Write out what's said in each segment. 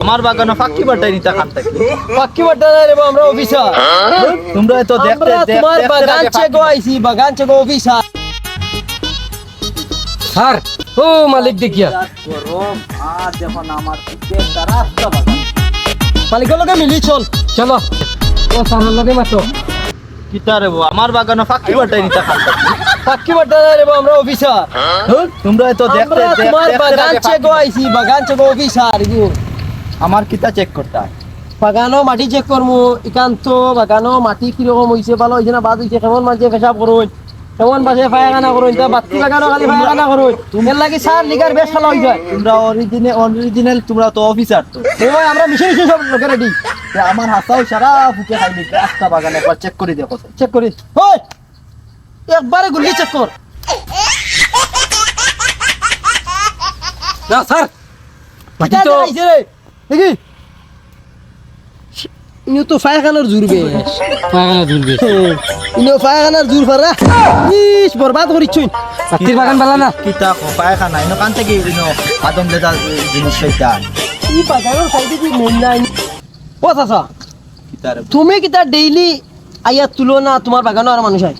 আমার বাগানে ফাঁকি বাটাই নিতে খান থাকি পাক্কি বাটা রে আমরা অফিসার তোমরা তো দেখতে তোমার বাগান চেকো আইছি বাগান চেকো অফিসার স্যার ও মালিক দেখিয়া গরম আর যখন আমার দিকে রাস্তা বাগান মালিকের লগে মিলি চল চলো ও সামনের লগে মাতো কিতা রে আমার বাগানে ফাঁকি বাটাই নিতে খান থাকি পাক্কি বাটা রে আমরা অফিসার তোমরা তো দেখতে তোমার বাগান চেকো আইছি বাগান চেকো অফিসার ইগু আমার কিতা চেক করতে হয় বাগানো মাটি চেক করমু একান্ত বাগানো মাটি কিরকম হইছে ভালো হইছে না বাদ হইছে কেমন মাঝে পেশাব করুন কেমন বাজে পায়খানা করুন তা বাতি লাগানো খালি পায়খানা করুন এর লাগি সার লিগার বেশ ভালো হই যায় তোমরা অরিজিনাল তোমরা তো অফিসার তো ওই আমরা মিশে সব লোকে রেডি আমার হাসাও সারা ফুটে খাইলি রাস্তা বাগানে একবার চেক করে দেখো চেক করি ওই একবারে গুলি চেক কর না স্যার মাটি তো আইছে রে দেখি ইনো তো পায়খানার জুরবে পায়খানার জুরবে ইনো পায়খানার জুর পারা ইস বরবাদ করিছুই পাতির বাগান বালা না কিতা খোপায় খানা ইনো কান থেকে ইনো আদম লেদা জিনিস শয়তান ই বাগানের সাইডে কি মেন নাই ও চাচা কিতা রে তুমি কিতা ডেইলি আইয়া তুলো না তোমার বাগানো আর মানুষ আয়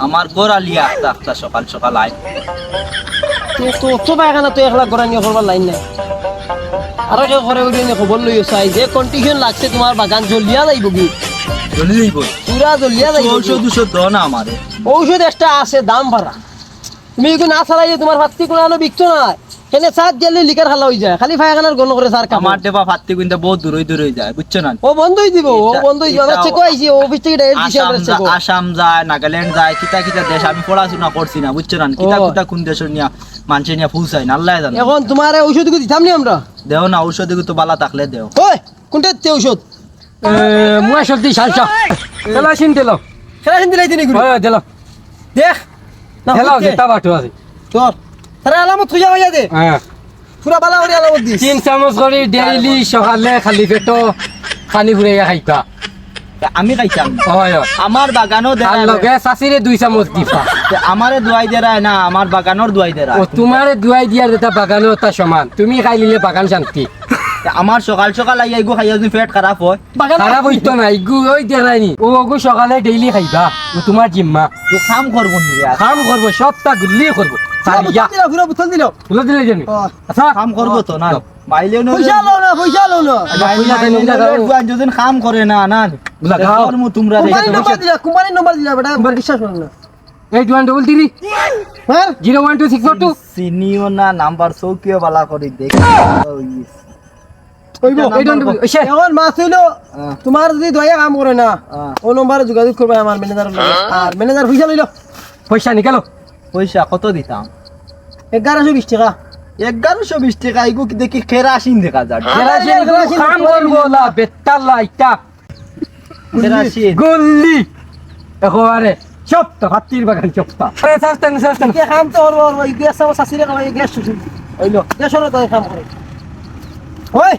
আমার গোরালিয়া আস্তা সকাল সকাল আয় তো তো পায়খানা তো একলা গড়ানি করবার লাইন নাই আরো কেউ ঘরে উঠে নে খবর লইও চাই যে কন্ডিশন লাগছে তোমার বাগান জ্বলিয়া যাইব কি জলদি যাইব পুরা জ্বলিয়া যাইব ঔষধ দ না আমারে ঔষধ একটা আছে দাম বাড়া তুমি কি না চালাইলে তোমার ভাতটি কোনো আলো বিকতো না কেনে সাত গেলে লিকার খালা হয়ে যায় খালি পায়খানার গণ করে সার আমার দেবা ফাত্তি কিন্তু বহুত দূর হয়ে যায় বুঝছো না ও বন্ধই দিব ও বন্ধই দিব আমরা চেক আইছি অফিস থেকে ডাইরেক্ট দিছি আমরা চেক আসাম যায় নাগাল্যান্ড যায় কিতা কিতা দেশ আমি পড়াশোনা করছি না বুঝছো না কিতা কিতা কোন দেশের নিয়া মানুষের নিয়া ফুসাই না আল্লাহ জানে এখন তোমার ঔষধ গুলো দিতাম নি আমরা দেও না ঔষধ তো বালা থাকলে দেও ওই কোনটা তে ঔষধ মুয়া সবজি সালসা তেলা সিন তেলো খেলা হিন্দি লাইতে নি গুলো হয় তেলো দেখ না তেলাও যেটা বাটো আছে তোর তারা আলামত খুঁজা হইয়া দে হ্যাঁ পুরা বালা করে আলামত দিস 3 চামচ করে ডেইলি সকালে খালি পেটো পানি ফুরাইয়া খাইতা আমি খাইতাম হয় আমার বাগানও আর দেয় লগে সাসিরে 2 চামচ দিফা আমারে দুয়াই দেয় না আমার বাগানোর দুয়াই দেয় ও তোমারে দুয়াই দিয়ার যেটা বাগানো তা সমান তুমি খাইলিলে বাগান শান্তি আমার সকাল সকাল আইয়া এগু খাইয়া যদি পেট খারাপ হয় খারাপ হইতো না ইগু ওই দিয়া নাইনি ও ওগু সকালে ডেইলি খাইবা ও তোমার জিম্মা তো কাম করবো নি কাম করবো সবটা গুলি করবো সারিয়া পুরা বুতল দিল তুলে দিলে জানি আচ্ছা কাম করবো তো না বাইলেও পয়সা লো না পয়সা লো না যদি কাম করে না না লাগাও তোমরা কোম্পানির নাম্বার দিলা বেটা বিশ্বাস করো না 8133 হ্যাঁ 012642 চিনিও না নাম্বার চৌকিও বালা করে দেখ কইব এখন মাছ হইলো তোমার যদি দয়া কাম করে না ও নম্বরে যোগাযোগ করবে আমার ম্যানেজার আর ম্যানেজার পয়সা লইলো পয়সা নিকালো পয়সা কত দিতাম 1120 টাকা 1120 টাকা এগু কি দেখি কেরাসিন দেখা যায় কেরাসিন কাম করবো না বেতালা ইটা কেরাসিন গুল্লি একেবারে সবটা হাতির বাগান সবটা সাস্তান কে কাম তো ওর ওই গ্যাস আমার শাশুড়ি কামাই গ্যাস হইলো গ্যাসের তো কাম করে ওই